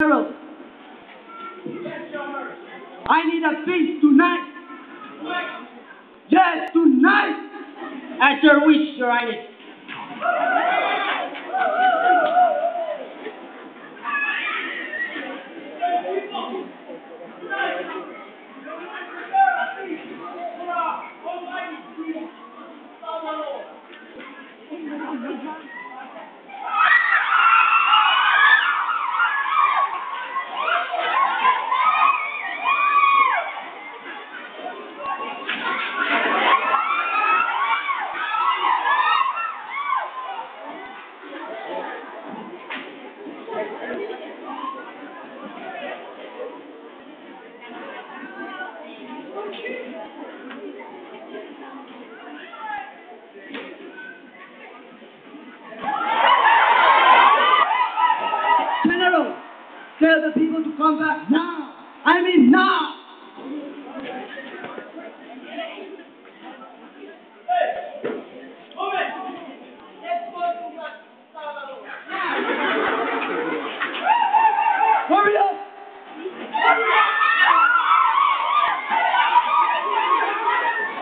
General, I need a feast tonight. Yes, tonight. At your wish, Your Highness. General, tell the people to come back now. I mean now. Hurry up!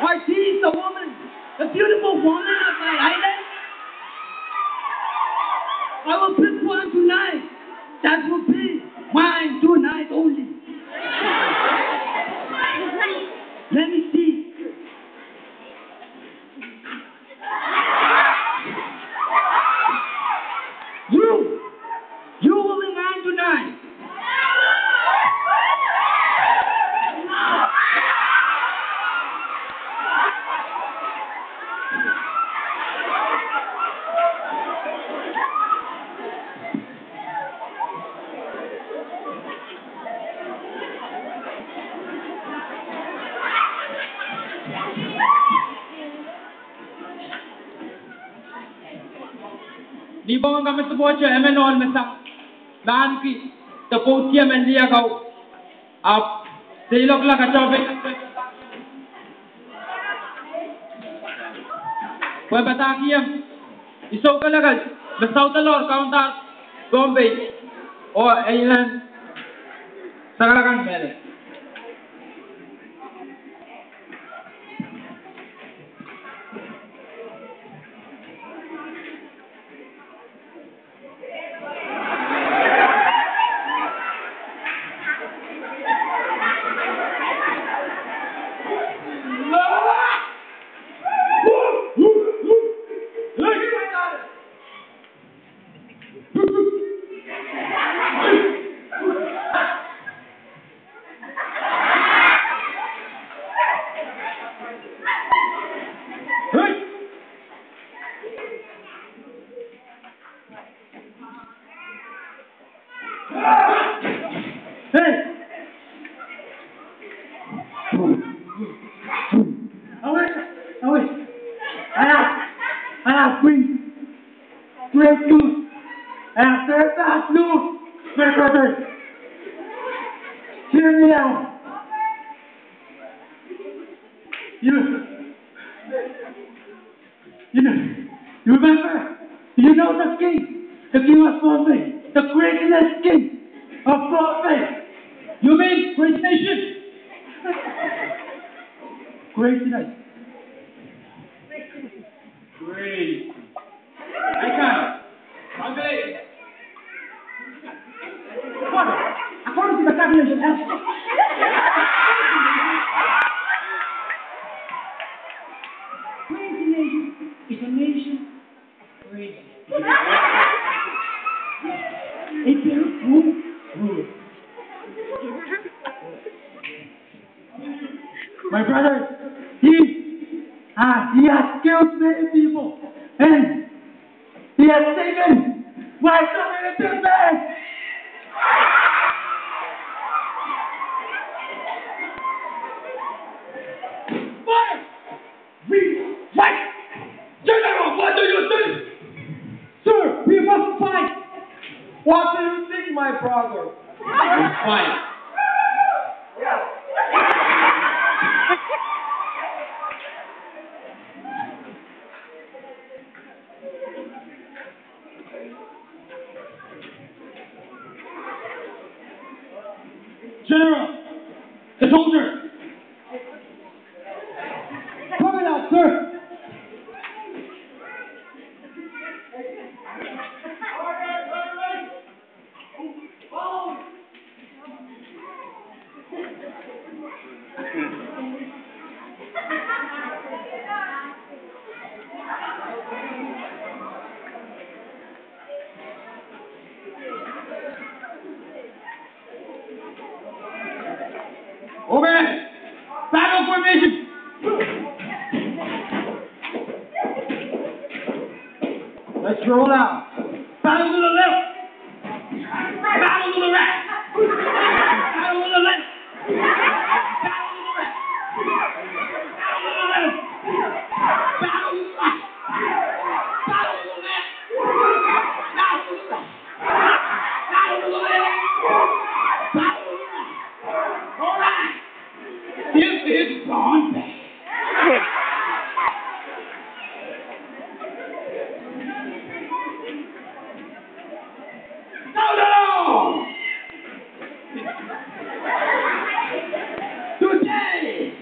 Are these the woman, the beautiful woman of my island? I will pick one tonight. That will be mine tonight only. Let me see. You will be mine tonight. Di ba ang kami sa bocho, emenon masak. Lahan ki, tapos siya mendiya kau. Up, silok lang kacobek. Pwede bataki yan. Isaw ka lagal. Bastaw talor, counter, Bombay. O, ayun. Sakalakan, bele. Hey! Away! I have bring great news. I have very bad news, my brother. Hear me out. You you remember? You know the king of Bombay, the greatest king of Bombay. You mean Great Nation? Greatness. Great. I can. Okay. What? According to the calculation, crazy nation is a nation crazy. It's a rule. My brother, he has killed many people, and he has taken my community back. Fire! We fight! General, what do you think? Sir, we must fight! What do you think, my brother? Fine. General, the soldier. Coming out, sir. Okay. Battle formation. Let's roll out. Battle to the left. Battle to the right. Battle to the left. Battle to the right. Battle to the left. Battle to the right. Battle to the left. Battle to the right. Battle to the left. Battle to the right. All right. This is gone back. No! Today,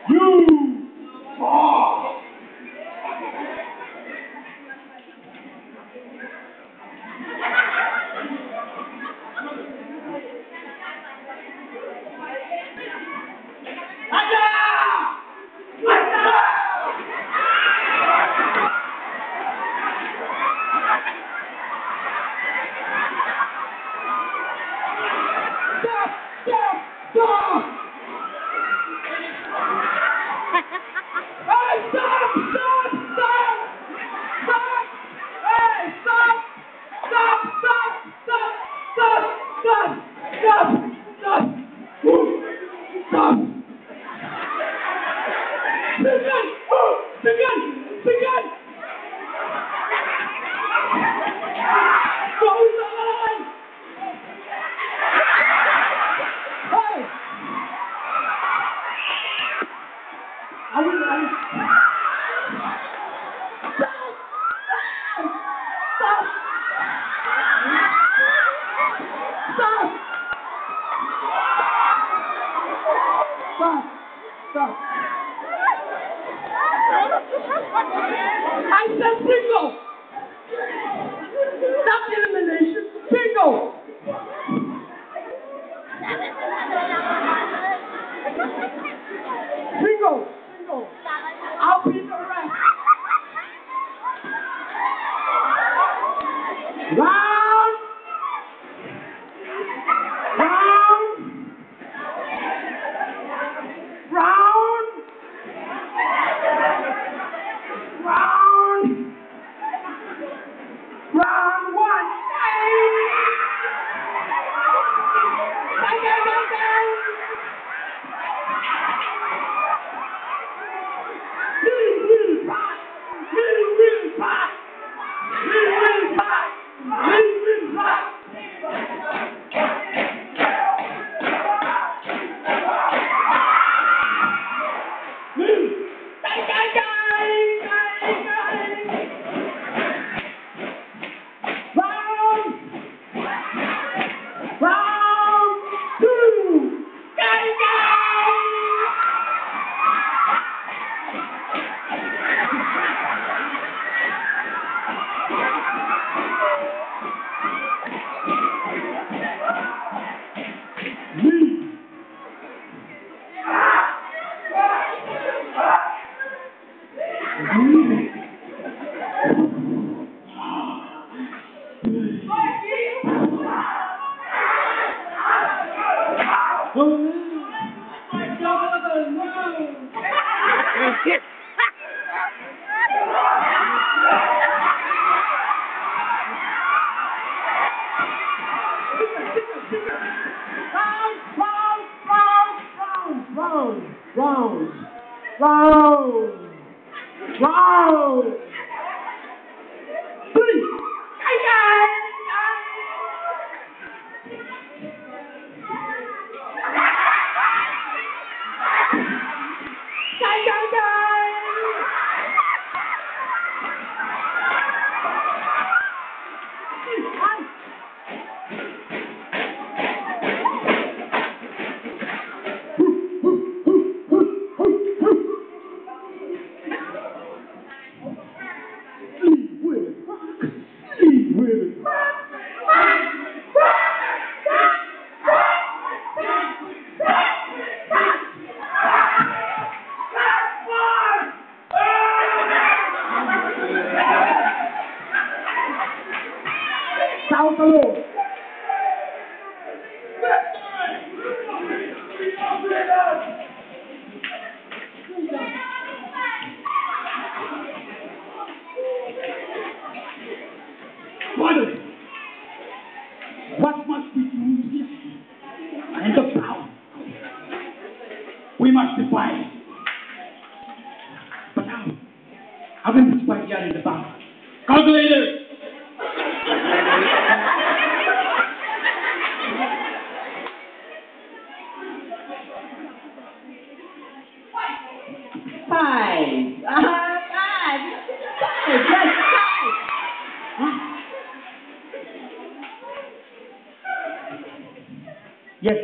you fall. Stop. I said bingo. Not elimination. Bingo. Bingo. Bingo. I'll be the rest. Round. Round one. Round. 3. What must we do here? And the power. We must defy it. But how can we fight here in the power? Calculator! Five. Yes, five. Yes.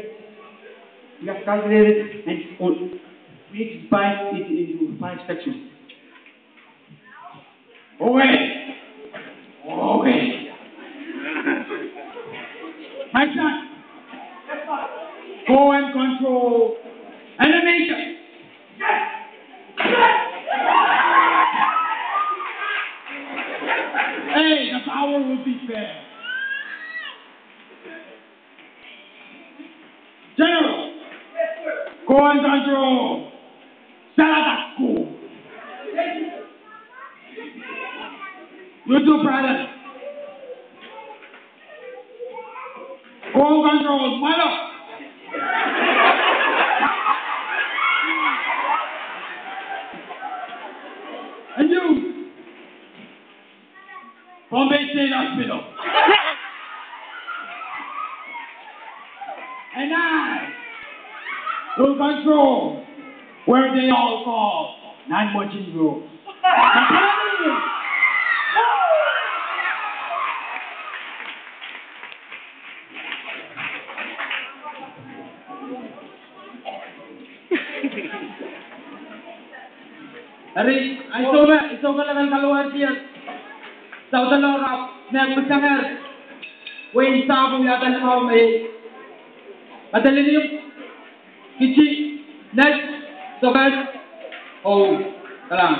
We have calculated and we need to divide it into 5 sections. Away! Away! My son! Go and control animation! Hey, the power will be fair. General, go and control Saladat School. You too, brother. Go and control Mother. And you, Bombay State Hospital. And I will control where they all call non-marching rules. Ari, iso ka lang kaluar siya. Sa utalorap, nagpasangar. Wait, sa akong yatan mo may. Madali niyo. Kichi, next, sobat. Oh, kalang.